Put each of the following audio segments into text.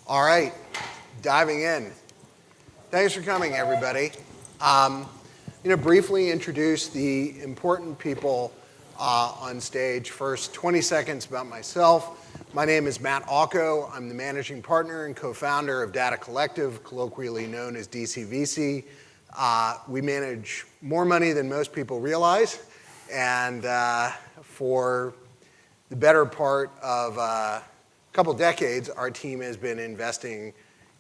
All right, diving in. Thanks for coming, everybody. Briefly introduce the important people on stage. First, 20 seconds about myself. My name is Matt Ocko. I'm the managing partner and co-founder of Data Collective, colloquially known as DCVC. We manage more money than most people realize, and for the better part of a couple decades, our team has been investing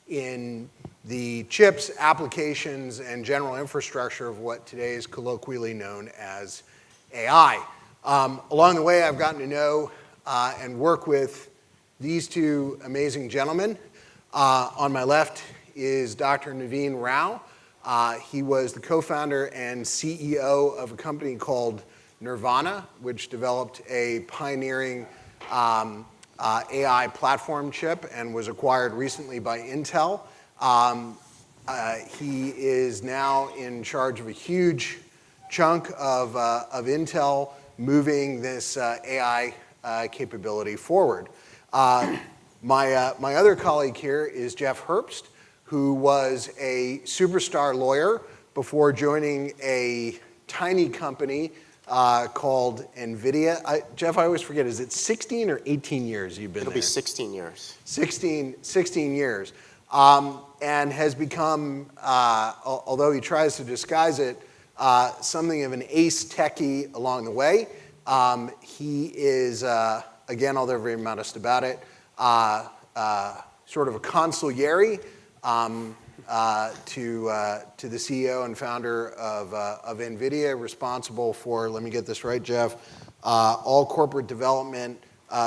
in the chips, applications, and general infrastructure of what today is colloquially known as AI. Along the way, I've gotten to know and work with these two amazing gentlemen. On my left is Dr. Naveen Rao. He was the co-founder and CEO of a company called Nervana, which developed a pioneering AI platform chip and was acquired recently by Intel. He is now in charge of a huge chunk of Intel moving this AI capability forward. My other colleague here is Jeff Herbst, who was a superstar lawyer before joining a tiny company called nVidia. Jeff, I always forget, is it 16 or 18 years you've been there? It'll be 16 years. 16 years. And has become, although he tries to disguise it, something of an ace techie along the way. He is, again, although very modest about it, sort of a consigliere to the CEO and founder of nVidia, responsible for, let me get this right, Jeff, all corporate development,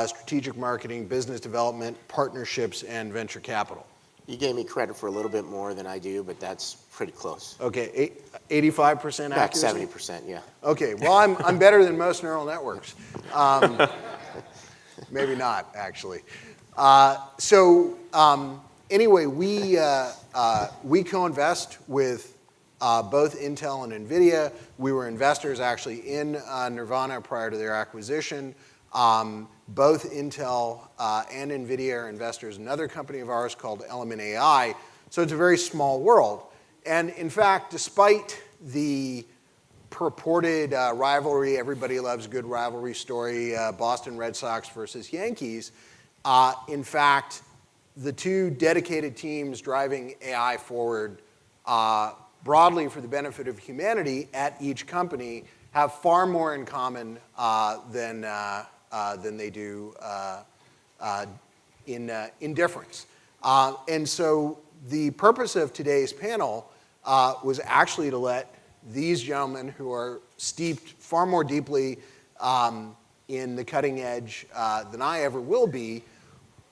strategic marketing, business development, partnerships, and venture capital. You gave me credit for a little bit more than I do, but that's pretty close. Okay, 85% accuracy? About 70%, yeah. Okay, well, I'm better than most neural networks. Maybe not, actually. Anyway, we co-invest with both Intel and nVidia. We were investors actually in Nervana prior to their acquisition. Both Intel and nVidia are investors in another company of ours called Element AI. So it's a very small world. And in fact, despite the purported rivalry, everybody loves a good rivalry story, Boston Red Sox versus Yankees, in fact, the two dedicated teams driving AI forward broadly for the benefit of humanity at each company have far more in common than they do in difference. And so the purpose of today's panel was actually to let these gentlemen who are steeped far more deeply in the cutting edge than I ever will be,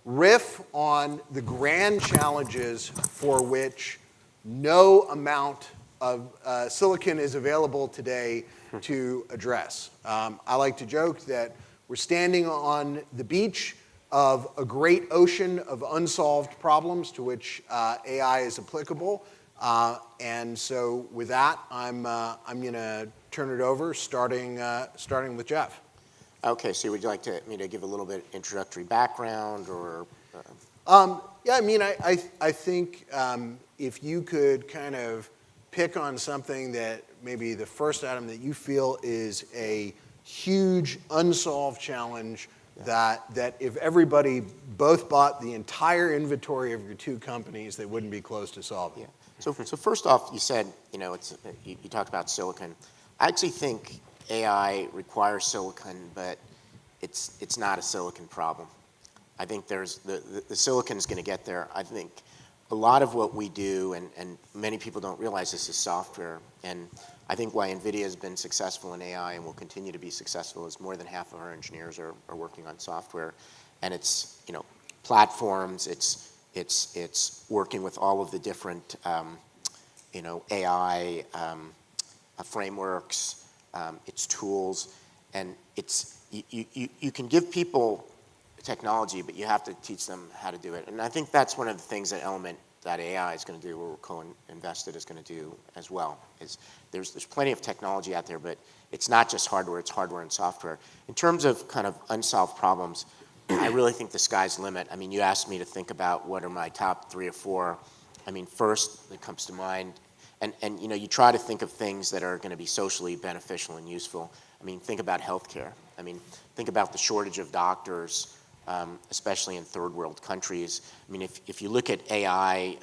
riff on the grand challenges for which no amount of silicon is available today to address. I like to joke that we're standing on the beach of a great ocean of unsolved problems to which AI is applicable. And so with that, I'm going to turn it over, starting with Jeff. Okay, so would you like me to give a little bit introductory background, or? Yeah, I mean, I think if you could kind of pick on something that maybe the first item that you feel is a huge unsolved challenge, that if everybody both bought the entire inventory of your two companies, they wouldn't be close to solving. Yeah. So first off, you said, you talked about silicon. I actually think AI requires silicon, but it's not a silicon problem. I think there's the silicon is going to get there. I think a lot of what we do, and many people don't realize this, is software. And I think why NVIDIA has been successful in AI and will continue to be successful is more than half of our engineers are working on software. And it's platforms, it's working with all of the different AI frameworks, it's tools, and you can give people technology, but you have to teach them how to do it. And I think that's one of the things that Element.ai is going to do, or we're co-invested is going to do as well. Is there's plenty of technology out there, but it's not just hardware, it's hardware and software. In terms of kind of unsolved problems, I really think the sky's the limit. I mean, you asked me to think about what are my top 3 or 4. I mean, first that comes to mind, and you know, you try to think of things that are going to be socially beneficial and useful. I mean, think about healthcare. I mean, think about the shortage of doctors, especially in third world countries. I mean, if you look at AI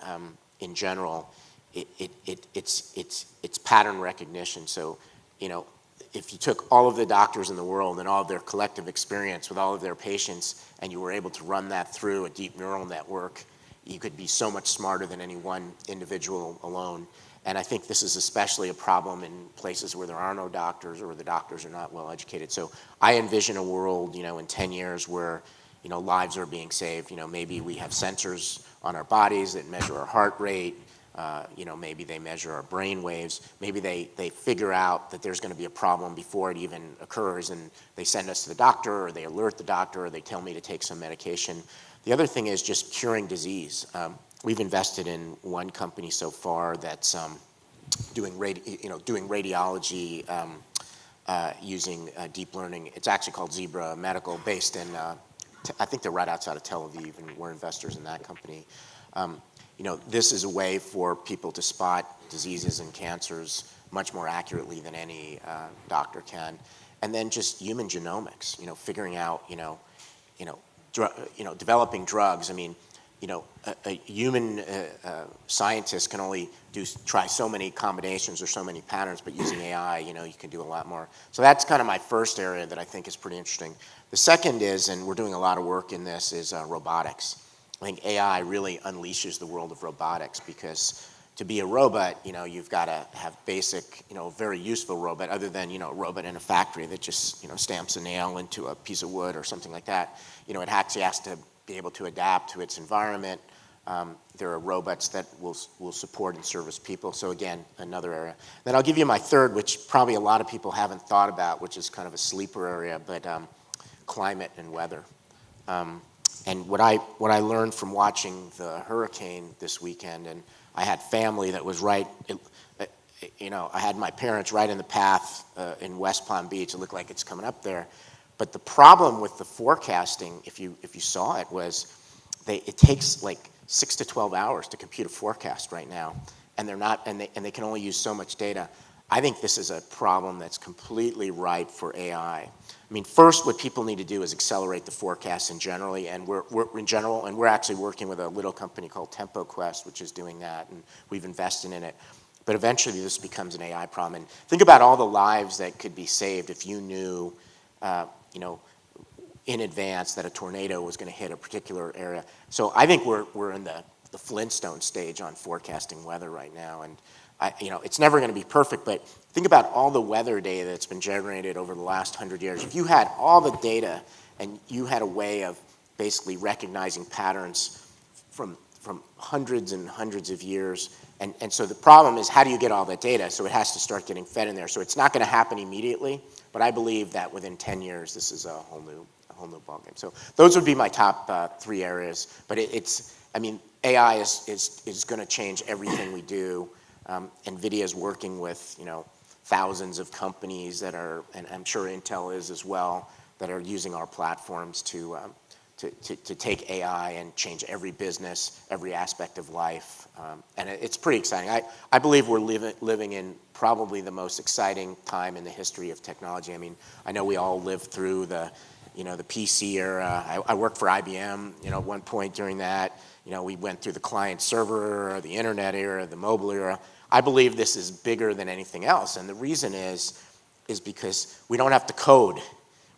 in general, it's pattern recognition. So, you know, if you took all of the doctors in the world and all of their collective experience with all of their patients, and you were able to run that through a deep neural network, you could be so much smarter than any one individual alone. And I think this is especially a problem in places where there are no doctors or where the doctors are not well educated. So I envision a world, you know, in 10 years where, you know, lives are being saved. You know, maybe we have sensors on our bodies that measure our heart rate. You know, maybe they measure our brain waves. Maybe they figure out that there's going to be a problem before it even occurs, and they send us to the doctor, or they alert the doctor, or they tell me to take some medication. The other thing is just curing disease. We've invested in one company so far that's doing radiology using deep learning. It's actually called Zebra Medical, based in I think they're right outside of Tel Aviv, and we're investors in that company. You know, this is a way for people to spot diseases and cancers much more accurately than any doctor can. And then just human genomics, you know, figuring out, developing drugs. I mean, you know, a human scientist can only try so many combinations or so many patterns, but using AI, you know, you can do a lot more. So that's kind of my first area that I think is pretty interesting. The second is, and we're doing a lot of work in this, is robotics. I think AI really unleashes the world of robotics, because to be a robot, you know, you've got to have basic, you know, very useful robot, other than, you know, a robot in a factory that just, you know, stamps a nail into a piece of wood or something like that. You know, it actually has to be able to adapt to its environment. There are robots that will support and service people. So again, another area. Then I'll give you my third, which probably a lot of people haven't thought about, which is kind of a sleeper area, but climate and weather. And what I learned from watching the hurricane this weekend, and I had family that was right, you know, I had my parents right in the path in West Palm Beach. It looked like it's coming up there. But the problem with the forecasting, if you saw it, was it takes like 6 to 12 hours to compute a forecast right now, and they can only use so much data. I think this is a problem that's completely ripe for AI. I mean, first, what people need to do is accelerate the forecasts in generally, and we're actually working with a little company called TempoQuest, which is doing that, and we've invested in it. But eventually, this becomes an AI problem. And think about all the lives that could be saved if you knew, you know, in advance that a tornado was going to hit a particular area. So I think we're in the Flintstone stage on forecasting weather right now, and you know, it's never going to be perfect, but think about all the weather data that's been generated over the last 100 years. If you had all the data and you had a way of basically recognizing patterns from hundreds and hundreds of years, and so the problem is, how do you get all that data? So it has to start getting fed in there. So it's not going to happen immediately, but I believe that within 10 years, this is a whole new ballgame. So those would be my top 3 areas. But I mean, AI is going to change everything we do. nVidia is working with, you know, thousands of companies that are, and I'm sure Intel is as well, that are using our platforms to take AI and change every business, every aspect of life. And it's pretty exciting. I believe we're living in probably the most exciting time in the history of technology. I mean, I know we all lived through the PC era. I worked for IBM, you know, at one point during that. You know, we went through the client server era, the internet era, the mobile era. I believe this is bigger than anything else. And the reason is because we don't have to code.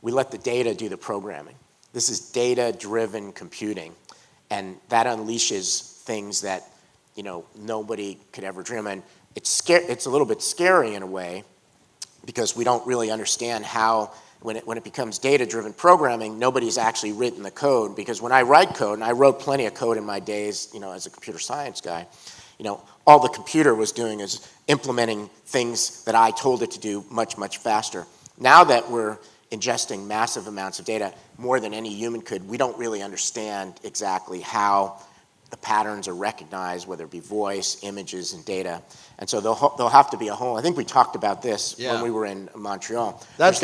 We let the data do the programming. This is data-driven computing. And that unleashes things that, you know, nobody could ever dream. And it's a little bit scary in a way, because we don't really understand how, when it becomes data-driven programming, nobody's actually written the code. Because when I write code, and I wrote plenty of code in my days, you know, as a computer science guy, you know, all the computer was doing is implementing things that I told it to do much, much faster. Now that we're ingesting massive amounts of data, more than any human could, we don't really understand exactly how the patterns are recognized, whether it be voice, images, and data. And so there'll have to be a whole, I think we talked about this when we were in Montreal. That's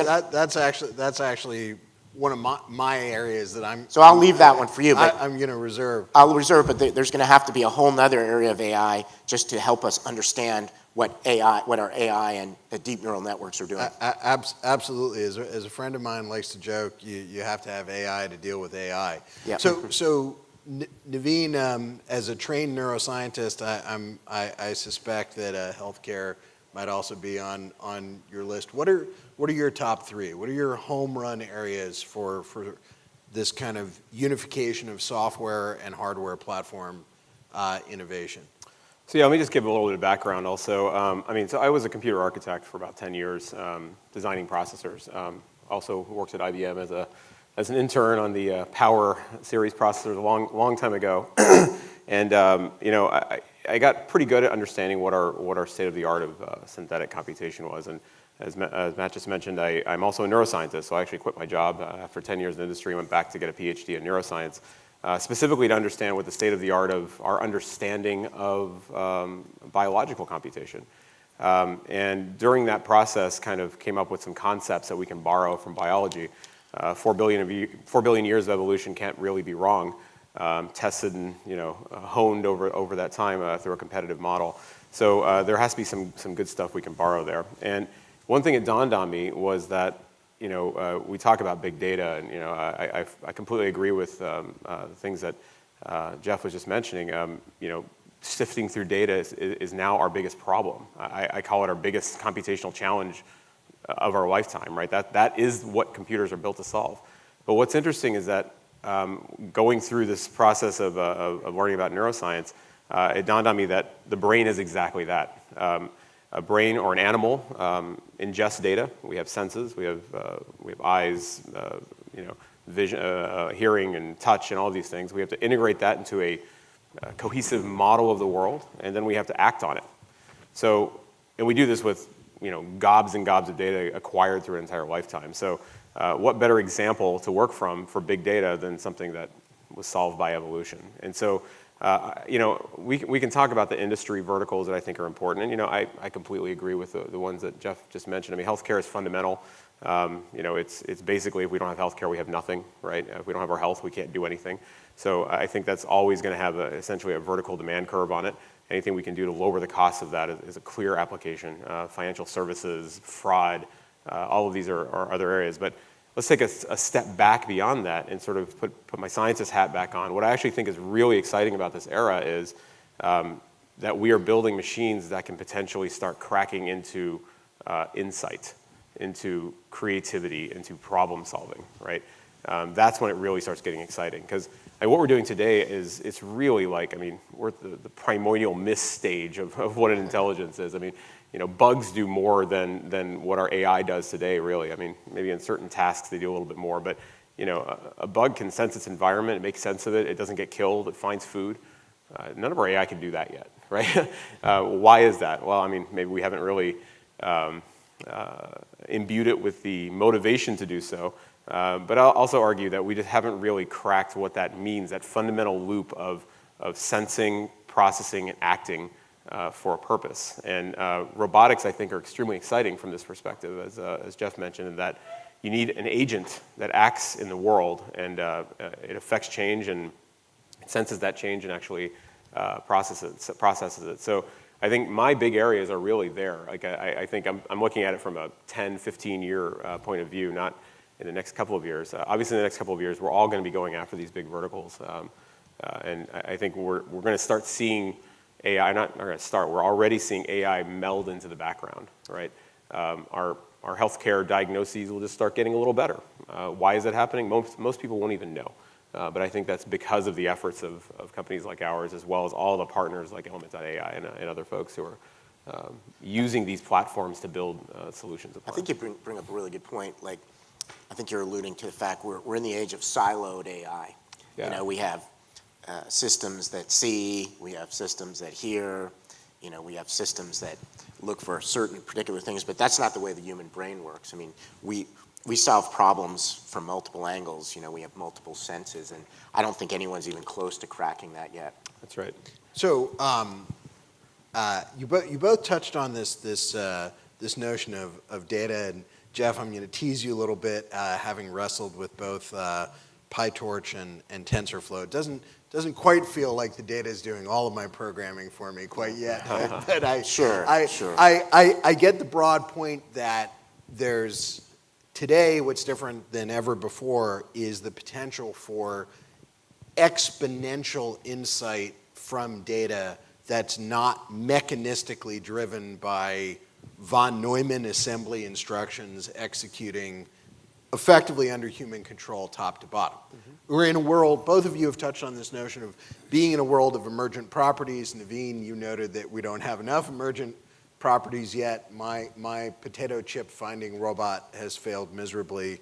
actually one of my areas that I'm. So I'll leave that one for you, but I'm going to reserve. I'll reserve, but there's going to have to be a whole nother area of AI just to help us understand what our AI and the deep neural networks are doing. Absolutely. As a friend of mine likes to joke, you have to have AI to deal with AI. Yeah. So Naveen, as a trained neuroscientist, I suspect that healthcare might also be on your list. What are your top three? What are your home run areas for this kind of unification of software and hardware platform innovation? So yeah, let me just give a little bit of background also. So I was a computer architect for about 10 years, designing processors. Also worked at IBM as an intern on the Power series processors a long time ago. And I got pretty good at understanding what our state of the art of synthetic computation was. And as Matt just mentioned, I'm also a neuroscientist, so I actually quit my job after 10 years in the industry, went back to get a PhD in neuroscience. Specifically to understand what the state of the art of our understanding of biological computation. And during that process kind of came up with some concepts that we can borrow from biology. 4 billion years of evolution can't really be wrong. Tested and honed over that time through a competitive model. So there has to be some good stuff we can borrow there. And one thing that dawned on me was that we talk about big data, and I completely agree with the things that Jeff was just mentioning. Sifting through data is now our biggest problem. I call it our biggest computational challenge of our lifetime. Right? That is what computers are built to solve. But what's interesting is that going through this process of learning about neuroscience, it dawned on me that the brain is exactly that. A brain or an animal ingests data. We have senses. We have eyes, vision, hearing, and touch, and all of these things. We have to integrate that into a cohesive model of the world, and then we have to act on it. So, and we do this with gobs and gobs of data acquired through an entire lifetime. So, what better example to work from for big data than something that was solved by evolution? And so. We can talk about the industry verticals that I think are important, and I completely agree with the ones that Jeff just mentioned. I mean, healthcare is fundamental. It's basically if we don't have healthcare, we have nothing, right? If we don't have our health, we can't do anything. So I think that's always going to have essentially a vertical demand curve on it. Anything we can do to lower the cost of that is a clear application. Financial services, fraud, all of these are other areas, but. Let's take a step back beyond that and sort of put my scientist hat back on. What I actually think is really exciting about this era is that we are building machines that can potentially start cracking into insight, into creativity, into problem solving, right? That's when it really starts getting exciting. Because what we're doing today is, it's really like, we're at the primordial mist stage of what an intelligence is. Bugs do more than what our AI does today, really. Maybe in certain tasks they do a little bit more, but a bug can sense its environment, it makes sense of it, it doesn't get killed, it finds food. None of our AI can do that yet, right? Why is that? Well, maybe we haven't really imbued it with the motivation to do so, but I'll also argue that we just haven't really cracked what that means, that fundamental loop of sensing, processing, and acting for a purpose. And robotics, I think, are extremely exciting from this perspective, as Jeff mentioned, in that you need an agent that acts in the world, and it affects change and it senses that change and actually processes it. So I think my big areas are really there. Like I think I'm looking at it from a 10, 15-year point of view, not in the next couple of years. Obviously, in the next couple of years, we're all going to be going after these big verticals. And I think we're going to start seeing AI, we're already seeing AI meld into the background, right? Our healthcare diagnoses will just start getting a little better. Why is that happening? Most people won't even know. But I think that's because of the efforts of companies like ours, as well as all the partners like Element.ai and other folks who are using these platforms to build solutions. I think you bring up a really good point. Like, I think you're alluding to the fact we're in the age of siloed AI. Yeah. We have systems that see, we have systems that hear, we have systems that look for certain particular things, but that's not the way the human brain works. We solve problems from multiple angles. We have multiple senses, and I don't think anyone's even close to cracking that yet. That's right. So you both touched on this notion of data, and Jeff, I'm going to tease you a little bit, having wrestled with both PyTorch and TensorFlow. It doesn't quite feel like the data is doing all of my programming for me quite yet. But I get the broad point that there's, today what's different than ever before is the potential for exponential insight from data that's not mechanistically driven by von Neumann assembly instructions executing effectively under human control top to bottom. We're in a world, both of you have touched on this notion of being in a world of emergent properties. Naveen, you noted that we don't have enough emergent properties yet. My potato chip finding robot has failed miserably,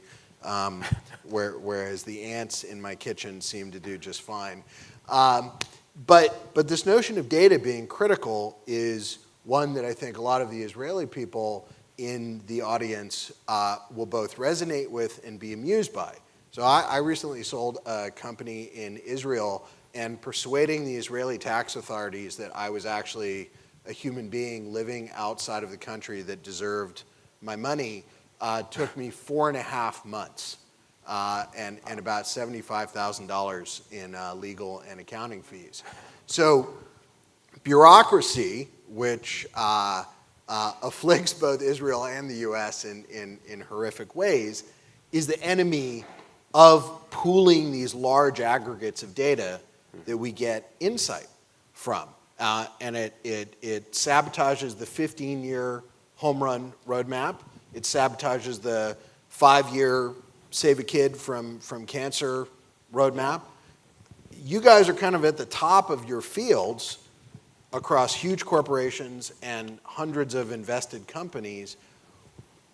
whereas the ants in my kitchen seem to do just fine. But this notion of data being critical is one that I think a lot of the Israeli people in the audience will both resonate with and be amused by. So I recently sold a company in Israel, and persuading the Israeli tax authorities that I was actually a human being living outside of the country that deserved my money took me 4.5 months and about $75,000 in legal and accounting fees. So bureaucracy, which afflicts both Israel and the US in horrific ways, is the enemy of pooling these large aggregates of data that we get insight from. And it sabotages the 15-year home run roadmap. It sabotages the 5-year save a kid from cancer roadmap. You guys are kind of at the top of your fields across huge corporations and hundreds of invested companies.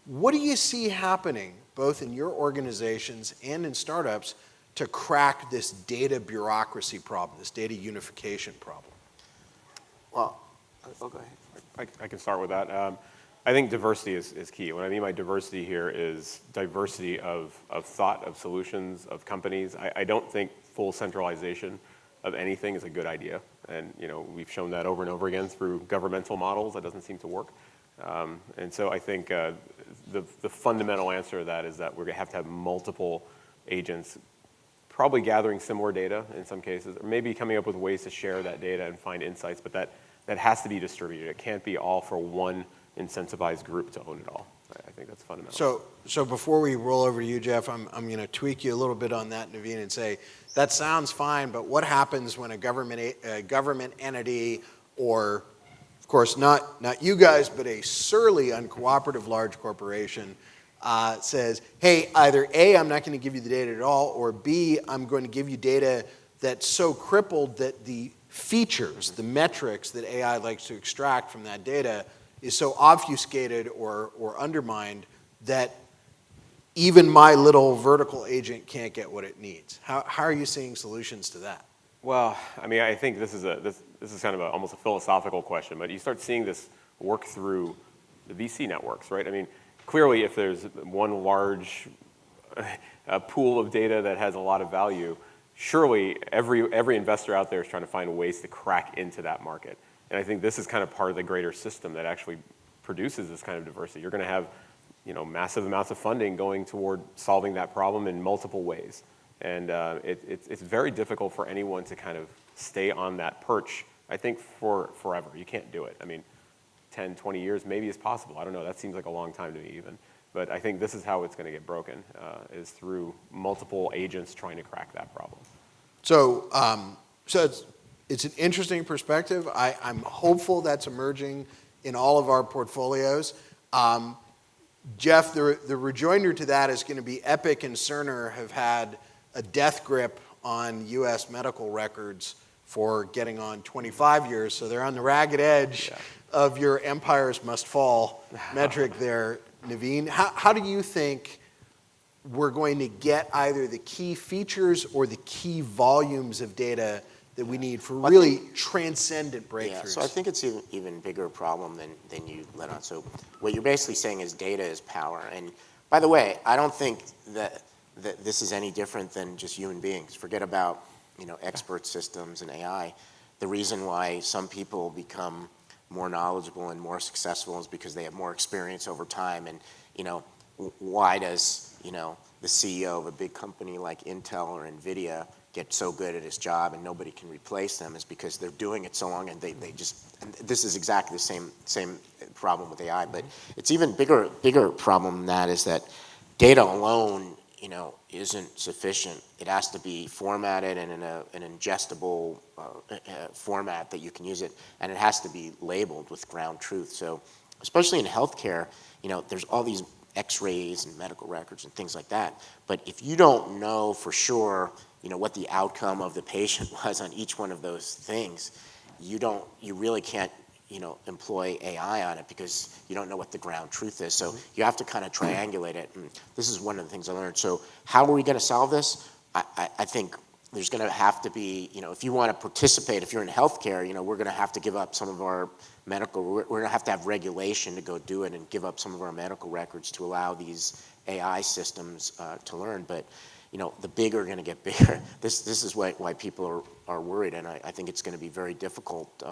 What do you see happening, both in your organizations and in startups, to crack this data bureaucracy problem, this data unification problem? Well, go ahead. I can start with that. I think diversity is key. What I mean by diversity here is diversity of thought, of solutions, of companies. I don't think full centralization of anything is a good idea. And we've shown that over and over again through governmental models. That doesn't seem to work. And so I think the fundamental answer to that is that we're going to have multiple agents probably gathering similar data in some cases, or maybe coming up with ways to share that data and find insights, but that has to be distributed. It can't be all for one incentivized group to own it all. I think that's fundamental. So before we roll over to you, Jeff, I'm going to tweak you a little bit on that, Naveen, and say, that sounds fine, but what happens when a government entity, or of course not you guys, but a surly, uncooperative large corporation says, hey, either A, I'm not going to give you the data at all, or B, I'm going to give you data that's so crippled that the features, the metrics that AI likes to extract from that data is so obfuscated or undermined that even my little vertical agent can't get what it needs. How are you seeing solutions to that? Well, I mean, I think this is kind of almost a philosophical question, but you start seeing this work through the VC networks, right? I mean, clearly, if there's one large pool of data that has a lot of value, surely every investor out there is trying to find ways to crack into that market. And I think this is kind of part of the greater system that actually produces this kind of diversity. You're going to have massive amounts of funding going toward solving that problem in multiple ways. And it's very difficult for anyone to kind of stay on that perch, I think, for forever. You can't do it. I mean, 10, 20 years maybe is possible. I don't know. That seems like a long time to me even. But I think this is how it's going to get broken, is through multiple agents trying to crack that problem. So it's an interesting perspective. I'm hopeful that's emerging in all of our portfolios. Jeff, the rejoinder to that is going to be Epic and Cerner have had a death grip on U.S. medical records for getting on 25 years, so they're on the ragged edge of your empires must fall metric there, Naveen. How do you think we're going to get either the key features or the key volumes of data that we need for really transcendent breakthroughs? Yeah, so I think it's an even bigger problem than you let on. So what you're basically saying is data is power. And by the way, I don't think that this is any different than just human beings. Forget about expert systems and AI. The reason why some people become more knowledgeable and more successful is because they have more experience over time. And why does, the CEO of a big company like Intel or NVIDIA get so good at his job and nobody can replace them, is because they're doing it so long, and they just, and this is exactly the same problem with AI, but it's even bigger problem than that, is that data alone, isn't sufficient. It has to be formatted and in an ingestible format that you can use it, and it has to be labeled with ground truth. So especially in healthcare, there's all these x-rays and medical records and things like that, but if you don't know for sure what the outcome of the patient was on each one of those things, you really can't employ AI on it, because you don't know what the ground truth is. So you have to kind of triangulate it, and this is one of the things I learned. So how are we going to solve this? I think there's going to have to be, if you want to participate, if you're in healthcare, we're going to have to give up some of our we're going to have regulation to go do it and give up some of our medical records to allow these AI systems to learn. But the big are going to get bigger. This is why people are worried, and I think it's going to be very difficult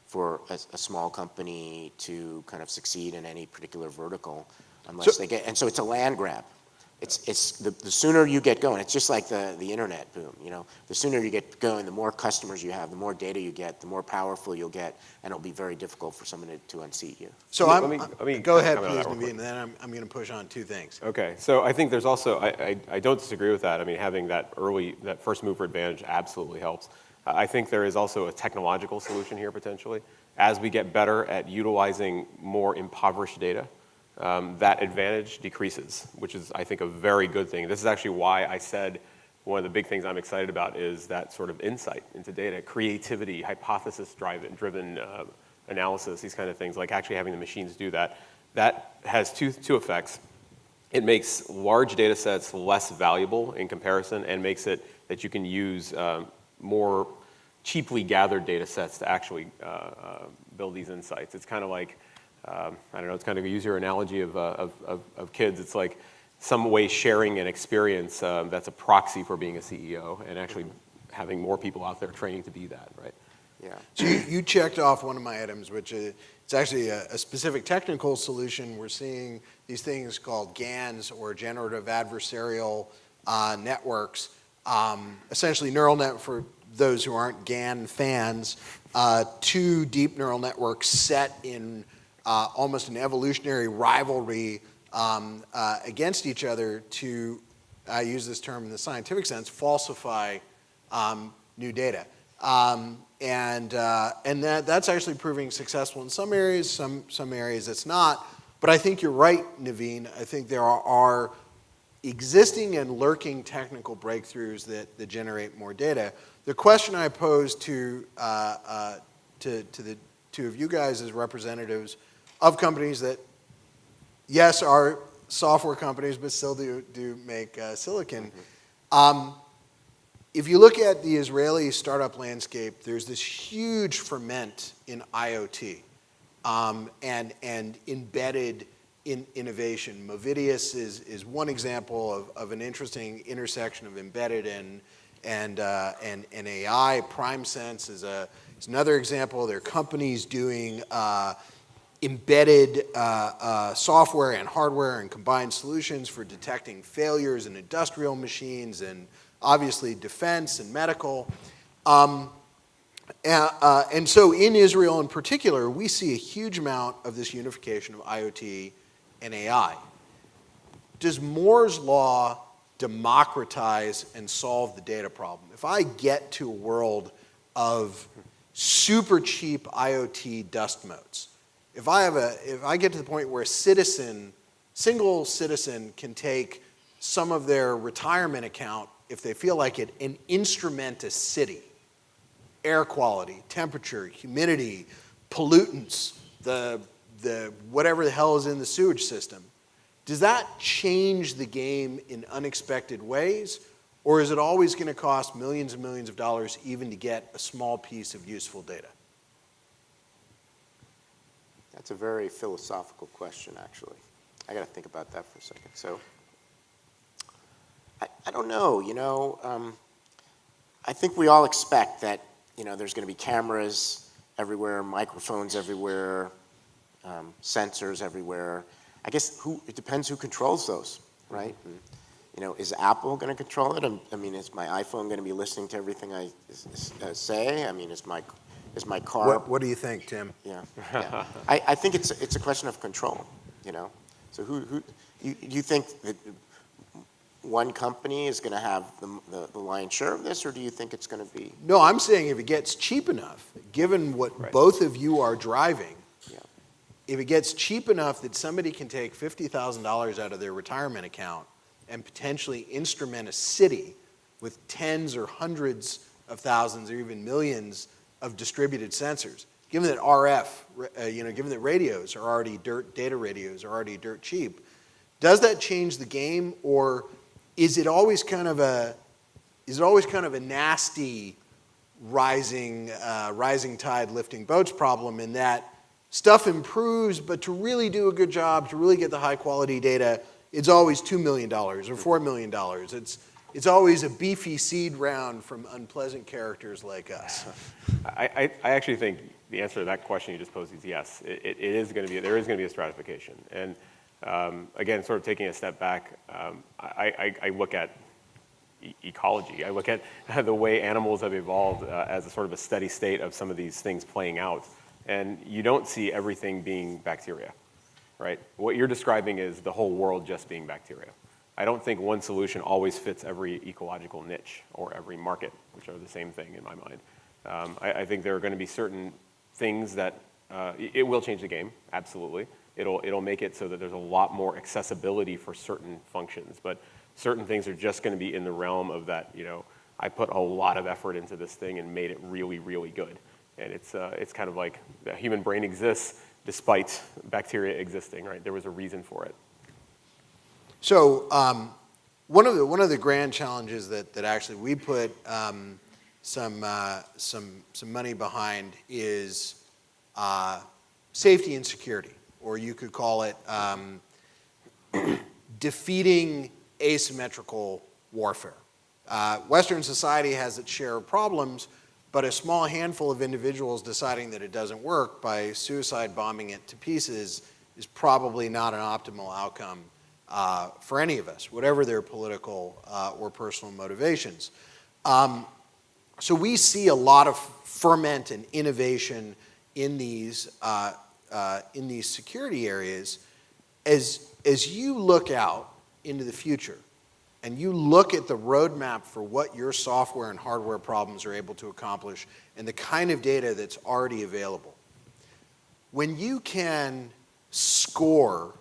for a small company to kind of succeed in any particular vertical unless they get, and so it's a land grab. It's the sooner you get going, it's just like the internet boom, the sooner you get going, the more customers you have, the more data you get, the more powerful you'll get, and it'll be very difficult for someone to unseat you. So let me go ahead, comment on please, that real quick. Naveen, and then I'm going to push on two things. Okay, so I think there's also, I don't disagree with that. I mean, having that first mover advantage absolutely helps. I think there is also a technological solution here potentially. As we get better at utilizing more impoverished data, that advantage decreases, which is, I think, a very good thing. This is actually why I said one of the big things I'm excited about is that sort of insight into data, creativity, hypothesis-driven analysis, these kind of things, like actually having the machines do that. That has two effects. It makes large data sets less valuable in comparison, and makes it that you can use more cheaply gathered data sets to actually build these insights. It's kind of like, I don't know, it's kind of use your analogy of kids. It's like some way sharing an experience that's a proxy for being a CEO, and actually having more people out there training to be that, right? Yeah. So you checked off one of my items, which is, it's actually a specific technical solution. We're seeing these things called GANs, or generative adversarial networks, essentially neural net, for those who aren't GAN fans, two deep neural networks set in almost an evolutionary rivalry against each other to, I use this term in the scientific sense, falsify new data. And that's actually proving successful in some areas, some areas it's not. But I think you're right, Naveen. I think there are existing and lurking technical breakthroughs that generate more data. The question I pose to the two of you guys as representatives of companies that, yes, are software companies, but still do make silicon. If you look at the Israeli startup landscape, there's this huge ferment in IoT and embedded in innovation. Movidius is one example of an interesting intersection of embedded and AI. PrimeSense is another example. There are companies doing embedded software and hardware and combined solutions for detecting failures in industrial machines and obviously defense and medical. And so in Israel in particular, we see a huge amount of this unification of IoT and AI. Does Moore's law democratize and solve the data problem? If I get to a world of super cheap IoT dust motes, if I get to the point where single citizen can take some of their retirement account, if they feel like it, and instrument a city, air quality, temperature, humidity, pollutants, the whatever the hell is in the sewage system, does that change the game in unexpected ways? Or is it always going to cost millions and millions of dollars even to get a small piece of useful data? That's a very philosophical question, actually. I got to think about that for a second. So, I don't know, I think we all expect that, there's going to be cameras everywhere, microphones everywhere, sensors everywhere. I guess it depends who controls those, right? And, is Apple going to control it? I mean, is my iPhone going to be listening to everything I say? I mean, is my car? What do you think, Tim? Yeah, yeah. I think it's a question of control, So who you think that one company is going to have the lion's share of this, or do you think it's going to be? No, I'm saying if it gets cheap enough, given what both of you are driving, if it gets cheap enough that somebody can take $50,000 out of their retirement account and potentially instrument a city with tens or hundreds of thousands or even millions of distributed sensors, given that given that radios are already data radios are already dirt cheap, does that change the game, or is it always kind of a nasty rising tide lifting boats problem in that stuff improves, but to really do a good job, to really get the high quality data, it's always $2 million or $4 million. It's always a beefy seed round from unpleasant characters like us. I actually think the answer to that question you just posed is yes. There is going to be a stratification. And again, sort of taking a step back, I look at ecology. I look at the way animals have evolved as a sort of a steady state of some of these things playing out. And you don't see everything being bacteria, right? What you're describing is the whole world just being bacteria. I don't think one solution always fits every ecological niche or every market, which are the same thing in my mind. I think there are going to be certain things that it will change the game, absolutely. It'll make it so that there's a lot more accessibility for certain functions, but certain things are just going to be in the realm of that, I put a lot of effort into this thing and made it really, really good. And it's kind of like the human brain exists despite bacteria existing, right? There was a reason for it. So one of the grand challenges that actually we put some money behind is safety and security, or you could call it defeating asymmetrical warfare. Western society has its share of problems, but a small handful of individuals deciding that it doesn't work by suicide bombing it to pieces is probably not an optimal outcome for any of us, whatever their political or personal motivations. So we see a lot of ferment and innovation in these security areas. As you look out into the future, and you look at the roadmap for what your software and hardware problems are able to accomplish and the kind of data that's already available, when you can score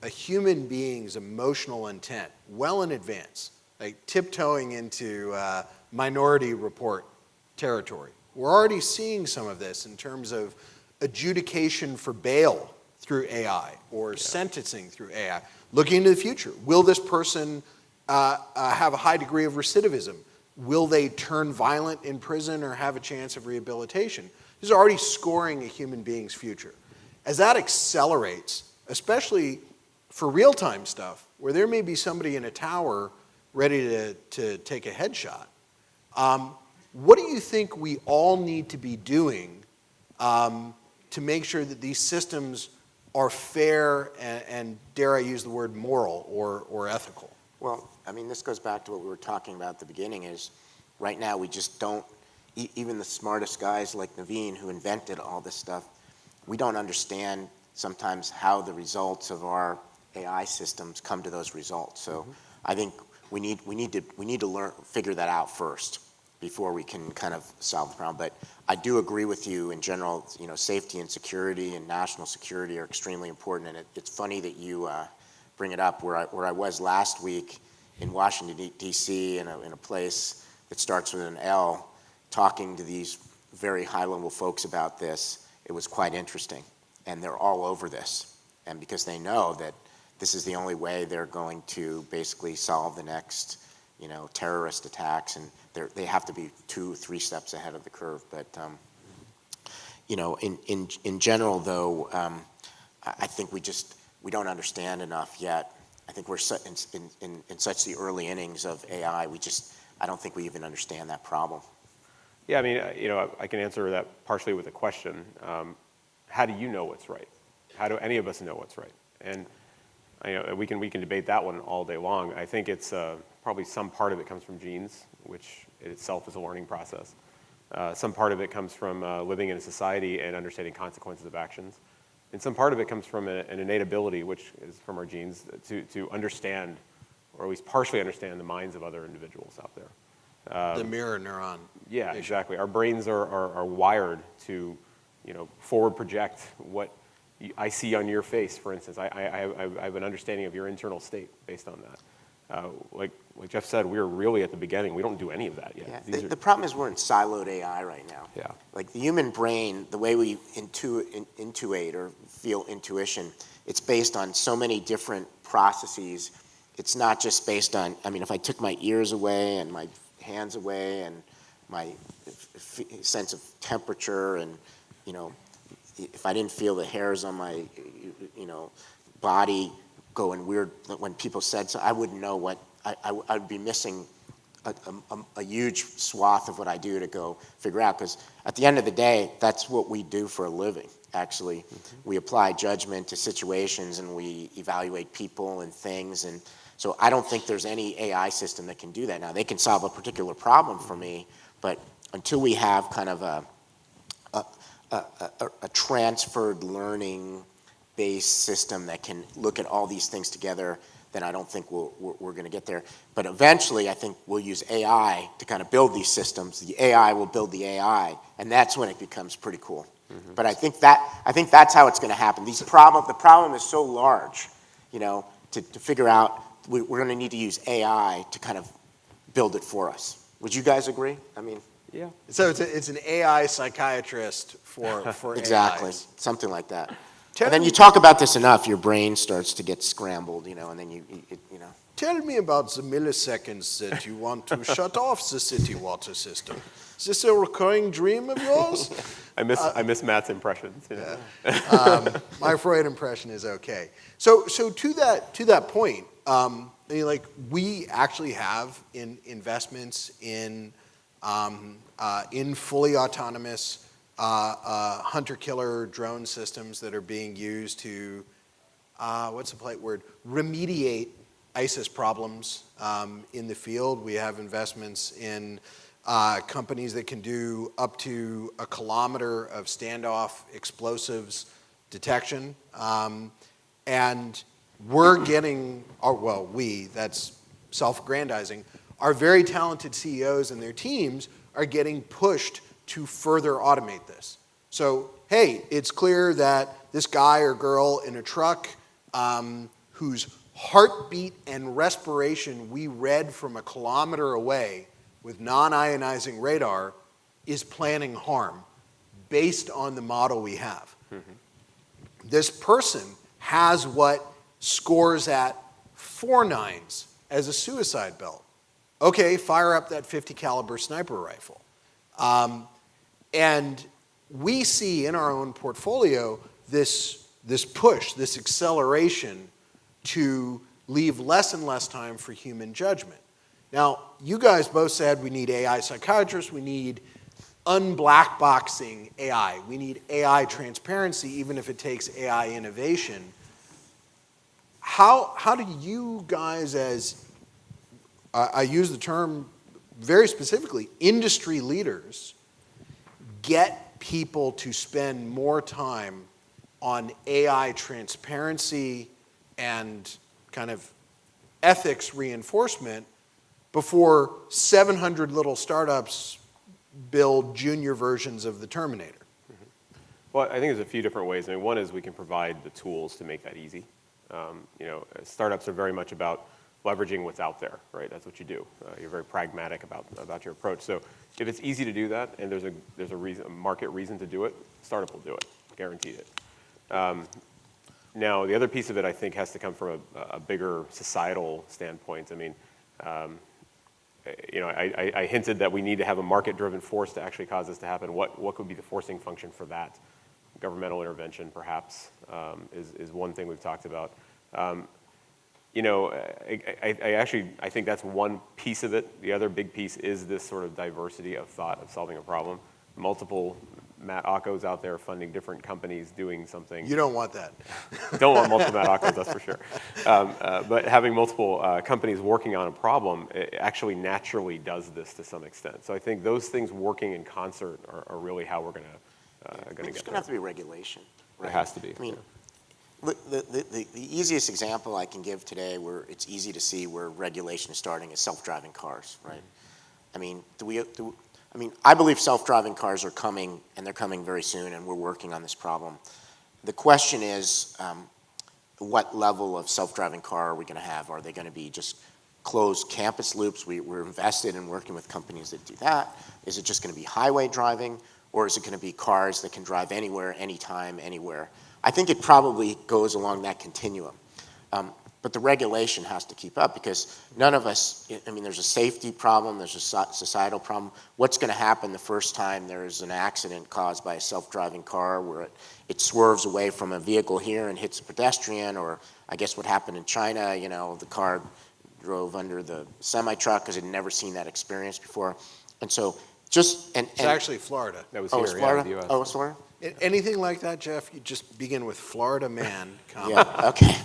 a human being's emotional intent well in advance, like tiptoeing into Minority Report territory, we're already seeing some of this in terms of adjudication for bail through AI or sentencing through AI. Looking into the future, will this person have a high degree of recidivism? Will they turn violent in prison or have a chance of rehabilitation? This is already scoring a human being's future. As that accelerates, especially for real-time stuff, where there may be somebody in a tower ready to take a headshot, what do you think we all need to be doing to make sure that these systems are fair and dare I use the word moral or ethical? Well, I mean, this goes back to what we were talking about at the beginning is right now we just don't, even the smartest guys like Naveen who invented all this stuff, we don't understand sometimes how the results of our AI systems come to those results. So I think we need to figure that out first before we can kind of solve the problem. But I do agree with you in general, safety and security and national security are extremely important. And it's funny that you bring it up. Where I was last week in Washington, D.C., in a place that starts with an L, talking to these very high-level folks about this, it was quite interesting. And they're all over this. And because they know that this is the only way they're going to basically solve the next, terrorist attacks, and they have to be 2-3 steps ahead of the curve. But, in general, though, I think we don't understand enough yet. I think we're in such the early innings of AI. I don't think we even understand that problem. Yeah, I mean, I can answer that partially with a question. How do you know what's right? How do any of us know what's right? And we can debate that one all day long. I think it's probably some part of it comes from genes, which itself is a learning process. Some part of it comes from living in a society and understanding consequences of actions. And some part of it comes from an innate ability, which is from our genes, to understand, or at least partially understand, the minds of other individuals out there. The mirror neuron. Yeah, exactly. Our brains are wired to, forward project what I see on your face, for instance. I have an understanding of your internal state based on that. Like Jeff said, we're really at the beginning. We don't do any of that yet. Yeah. The problem is we're in siloed AI right now. Yeah. Like the human brain, the way we intuit or feel intuition, it's based on so many different processes. It's not just based on, if I took my ears away and my hands away and my sense of temperature and, if I didn't feel the hairs on my, body going weird when people said so, I wouldn't know what, I'd be missing a huge swath of what I do to go figure out. Because at the end of the day, that's what we do for a living, actually. Mm-hmm. We apply judgment to situations and we evaluate people and things. And so I don't think there's any AI system that can do that. Now, they can solve a particular problem for me, but until we have kind of a transferred learning based system that can look at all these things together, then I don't think we're going to get there. But eventually, I think we'll use AI to kind of build these systems. The AI will build the AI, and that's when it becomes pretty cool. Mm-hmm. But I think that's how it's going to happen. The problem is so large, to figure out. We're going to need to use AI to kind of build it for us. Would you guys agree? Yeah. So it's an AI psychiatrist for exactly, AIs. Something like that. And then you talk about this enough, your brain starts to get scrambled, and then you. Tell me about the milliseconds that you want to shut off the city water system. Is this a recurring dream of yours? I miss Matt's impressions. Yeah. My Freud impression is okay. So to that point, we actually have investments in fully autonomous hunter-killer drone systems that are being used to, what's the polite word, remediate ISIS problems in the field. We have investments in companies that can do up to 1 kilometer of standoff explosives detection. And we're getting, that's self-aggrandizing, our very talented CEOs and their teams are getting pushed to further automate this. So, hey, it's clear that this guy or girl in a truck whose heartbeat and respiration we read from 1 kilometer away with non-ionizing radar is planning harm based on the model we have. Mm-hmm. This person has what scores at 4 nines as a suicide belt. Okay, fire up that 50 caliber sniper rifle. And we see in our own portfolio this push, this acceleration to leave less and less time for human judgment. Now, you guys both said we need AI psychiatrists, we need unblackboxing AI, we need AI transparency, even if it takes AI innovation. How do you guys, as I use the term very specifically, industry leaders, get people to spend more time on AI transparency and kind of ethics reinforcement before 700 little startups build junior versions of the Terminator? Mm-hmm. Well, I think there's a few different ways. One is we can provide the tools to make that easy. Startups are very much about leveraging what's out there, right? That's what you do. You're very pragmatic about your approach. So if it's easy to do that, and there's a market reason to do it, startup will do it, guaranteed it. Now, the other piece of it, I think, has to come from a bigger societal standpoint. I hinted that we need to have a market-driven force to actually cause this to happen. What could be the forcing function for that? Governmental intervention, perhaps, is one thing we've talked about. I think that's one piece of it. The other big piece is this sort of diversity of thought of solving a problem. Multiple Matt Ocko's out there funding different companies doing something. You don't want that. Don't want multiple Matt Ockos, that's for sure. But having multiple companies working on a problem, it actually naturally does this to some extent. So I think those things working in concert are really how we're going to get there. There's going to have to be regulation. Right? It has to be. I mean, look, the easiest example I can give today where it's easy to see where regulation is starting is self-driving cars, right? I mean, I believe self-driving cars are coming, and they're coming very soon, and we're working on this problem. The question is, what level of self-driving car are we going to have? Are they going to be just closed campus loops? We're invested in working with companies that do that. Is it just going to be highway driving, or is it going to be cars that can drive anywhere, anytime, anywhere? I think it probably goes along that continuum. But the regulation has to keep up because none of us, I mean, there's a safety problem, there's a societal problem. What's going to happen the first time there's an accident caused by a self-driving car where it swerves away from a vehicle here and hits a pedestrian, or I guess what happened in China, you know, the car drove under the semi-truck because it had never seen that experience before. And so just, It's actually Florida. That was oh, here, it's Florida? the US. Oh, it's Florida? Anything like that, Jeff, you just begin with Florida man, comma. Yeah, okay.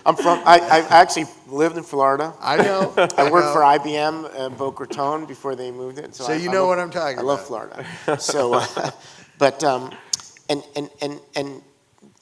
I actually lived in Florida. I know. I worked for IBM in Boca Raton before they moved it. So you know what I'm talking about. I love Florida. So, but and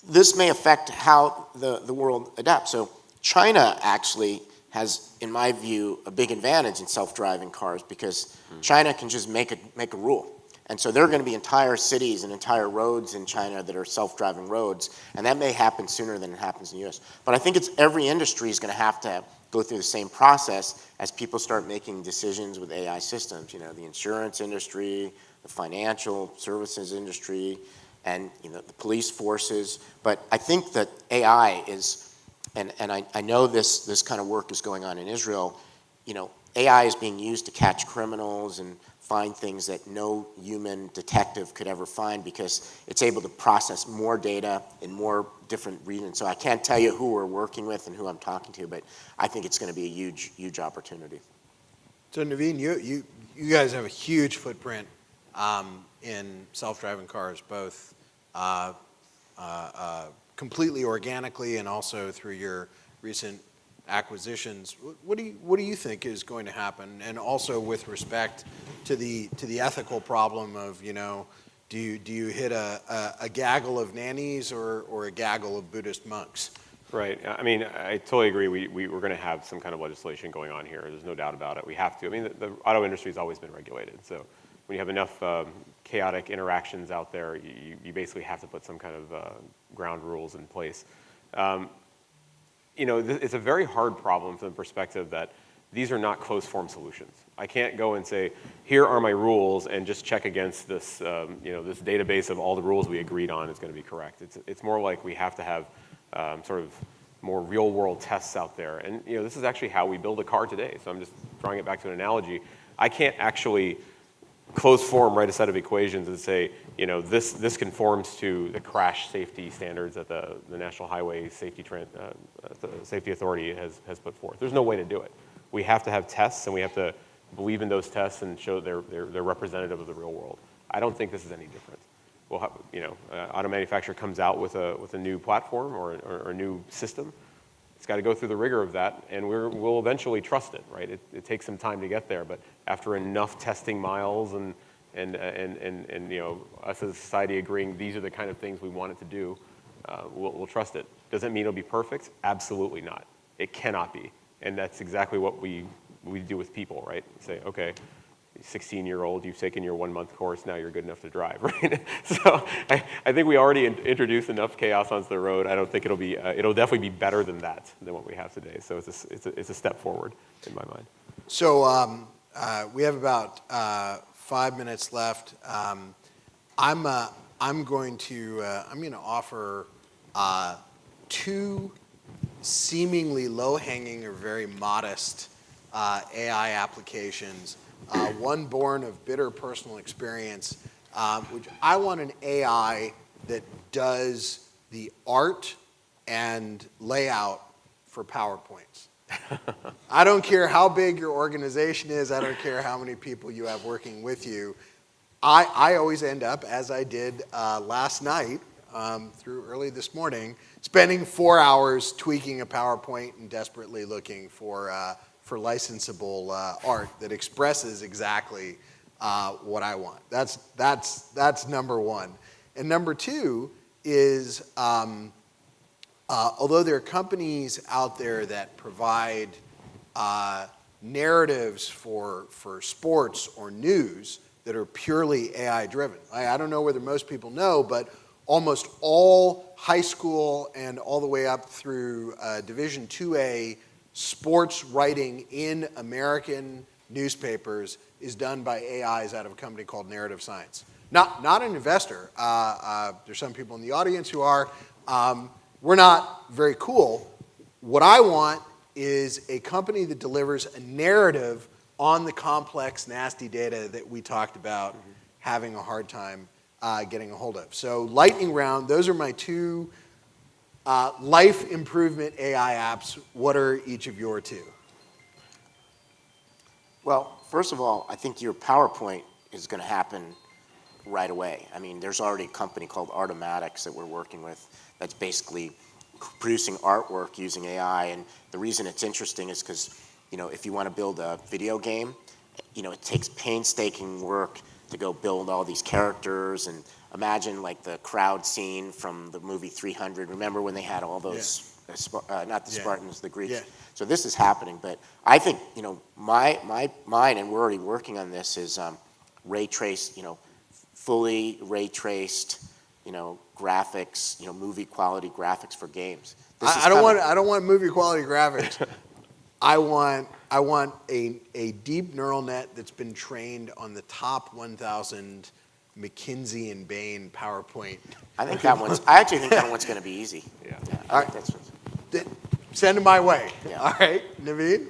this may affect how the world adapts. So China actually has, in my view, a big advantage in self-driving cars because China can just make a rule. And so there are going to be entire cities and entire roads in China that are self-driving roads, and that may happen sooner than it happens in the US. But I think every industry is going to have to go through the same process as people start making decisions with AI systems. You know, the insurance industry, the financial services industry, and the police forces. But I think that AI is, and I know this kind of work is going on in Israel. You know, AI is being used to catch criminals and find things that no human detective could ever find because it's able to process more data in more different regions. So I can't tell you who we're working with and who I'm talking to, but I think it's going to be a huge opportunity. So Naveen, you guys have a huge footprint in self-driving cars, both completely organically and also through your recent acquisitions. What do you think is going to happen? And also with respect to the ethical problem of, do you hit a gaggle of nannies or a gaggle of Buddhist monks? Right. I mean, I totally agree. We're going to have some kind of legislation going on here. There's no doubt about it. We have to. I mean, the auto industry has always been regulated. So when you have enough chaotic interactions out there, you basically have to put some kind of ground rules in place. It's a very hard problem from the perspective that these are not closed-form solutions. I can't go and say, here are my rules, and just check against this, this database of all the rules we agreed on is going to be correct. It's more like we have to have sort of more real-world tests out there. And this is actually how we build a car today. So I'm just drawing it back to an analogy. I can't actually closed form write a set of equations and say, this conforms to the crash safety standards that the National Highway Safety Authority has put forth. There's no way to do it. We have to have tests, and we have to believe in those tests and show they're representative of the real world. I don't think this is any different. Auto manufacturer comes out with a new platform or a new system. It's got to go through the rigor of that, and we'll eventually trust it, right? It takes some time to get there, but after enough testing miles and us as a society agreeing these are the kind of things we want it to do, we'll trust it. Does it mean it'll be perfect? Absolutely not. It cannot be, and that's exactly what we do with people, right? Say, okay, 16-year-old, you've taken your 1-month course, now you're good enough to drive, right? So I think we already introduced enough chaos onto the road. I don't think it'll definitely be better than what we have today. So it's a step forward in my mind. So we have about 5 minutes left. I'm going to offer 2 seemingly low-hanging or very modest AI applications. One born of bitter personal experience, which I want an AI that does the art and layout for PowerPoints. I don't care how big your organization is. I don't care how many people you have working with you. I always end up, as I did last night through early this morning, spending 4 hours tweaking a PowerPoint and desperately looking for licensable art that expresses exactly what I want. That's number one. And number two is, although there are companies out there that provide narratives for sports or news that are purely AI driven. I don't know whether most people know, but almost all high school and all the way up through Division IIA sports writing in American newspapers is done by AIs out of a company called Narrative Science. Not an investor. There's some people in the audience who are. We're not very cool. What I want is a company that delivers a narrative on the complex, nasty data that we talked about having a hard time getting a hold of. So lightning round, those are my two life improvement AI apps. What are each of your two? Well, first of all, I think your PowerPoint is going to happen right away. I mean, there's already a company called Artomatics that we're working with that's basically producing artwork using AI. And the reason it's interesting is because, you know, if you want to build a video game, you know, it takes painstaking work to go build all these characters. And imagine like the crowd scene from the movie 300. Remember when they had all those, not the Spartans, the Greeks. Yeah. So this is happening. But I think, you know, mine, and we're already working on this, is ray trace, you know, fully ray traced, you know, graphics, you know, movie quality graphics for games. I don't want movie quality graphics. I want a deep neural net that's been trained on the top 1,000 McKinsey and Bain PowerPoint. I actually think that one's going to be easy. Yeah. All right. Send it my way. Yeah. All right, Naveen?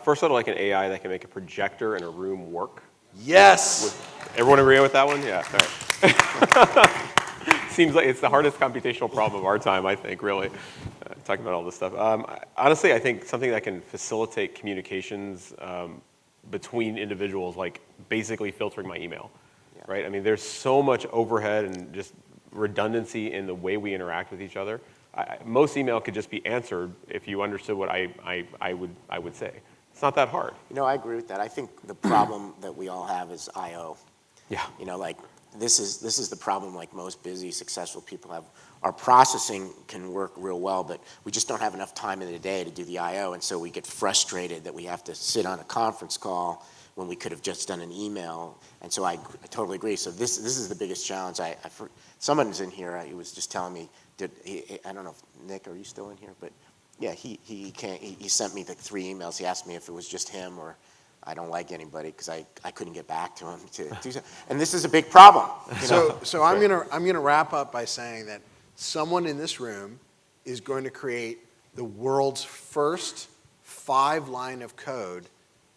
First, I'd like an AI that can make a projector in a room work. Yes. Everyone agree with that one? Yeah. All right. Seems like it's the hardest computational problem of our time, I think, really, talking about all this stuff. Honestly, I think something that can facilitate communications between individuals, like basically filtering my email, right? I mean, there's so much overhead and just redundancy in the way we interact with each other. Most email could just be answered if you understood what I would say. It's not that hard. You know, I agree with that. I think the problem that we all have is I/O. Yeah. You know, like this is the problem like most busy, successful people have. Our processing can work real well, but we just don't have enough time in the day to do the I/O, and so we get frustrated that we have to sit on a conference call when we could have just done an email. And so I totally agree. So this is the biggest challenge. Someone's in here. He was just telling me. I don't know if Nick, are you still in here? But yeah, he sent me the 3 emails. He asked me if it was just him or I don't like anybody because I couldn't get back to him to do something. And this is a big problem. So I'm gonna wrap up by saying that someone in this room is going to create the world's first 5-line of code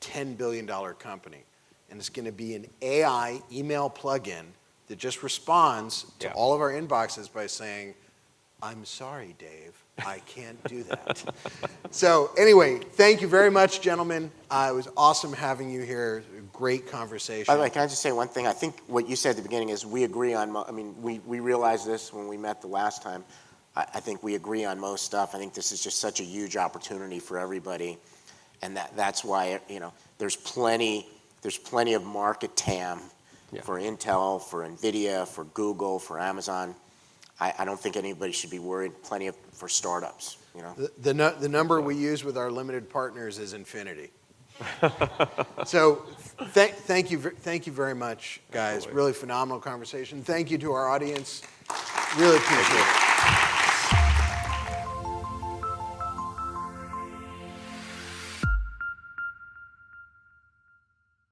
$10 billion company, and it's going to be an AI email plugin that just responds to all of our inboxes by saying, "I'm sorry, Dave, I can't do that." So anyway, thank you very much, gentlemen. It was awesome having you here. Great conversation. By the way, can I just say one thing? I think what you said at the beginning is we agree on, I mean, we realized this when we met the last time. I think we agree on most stuff. I think this is just such a huge opportunity for everybody. And that's why, you know, there's plenty of market TAM for Intel, for nVidia, for Google, for Amazon. I don't think anybody should be worried. Plenty for startups, you know. The number we use with our limited partners is infinity. So thank you very much, guys. Absolutely. Really phenomenal conversation. Thank you to our audience. Really appreciate it.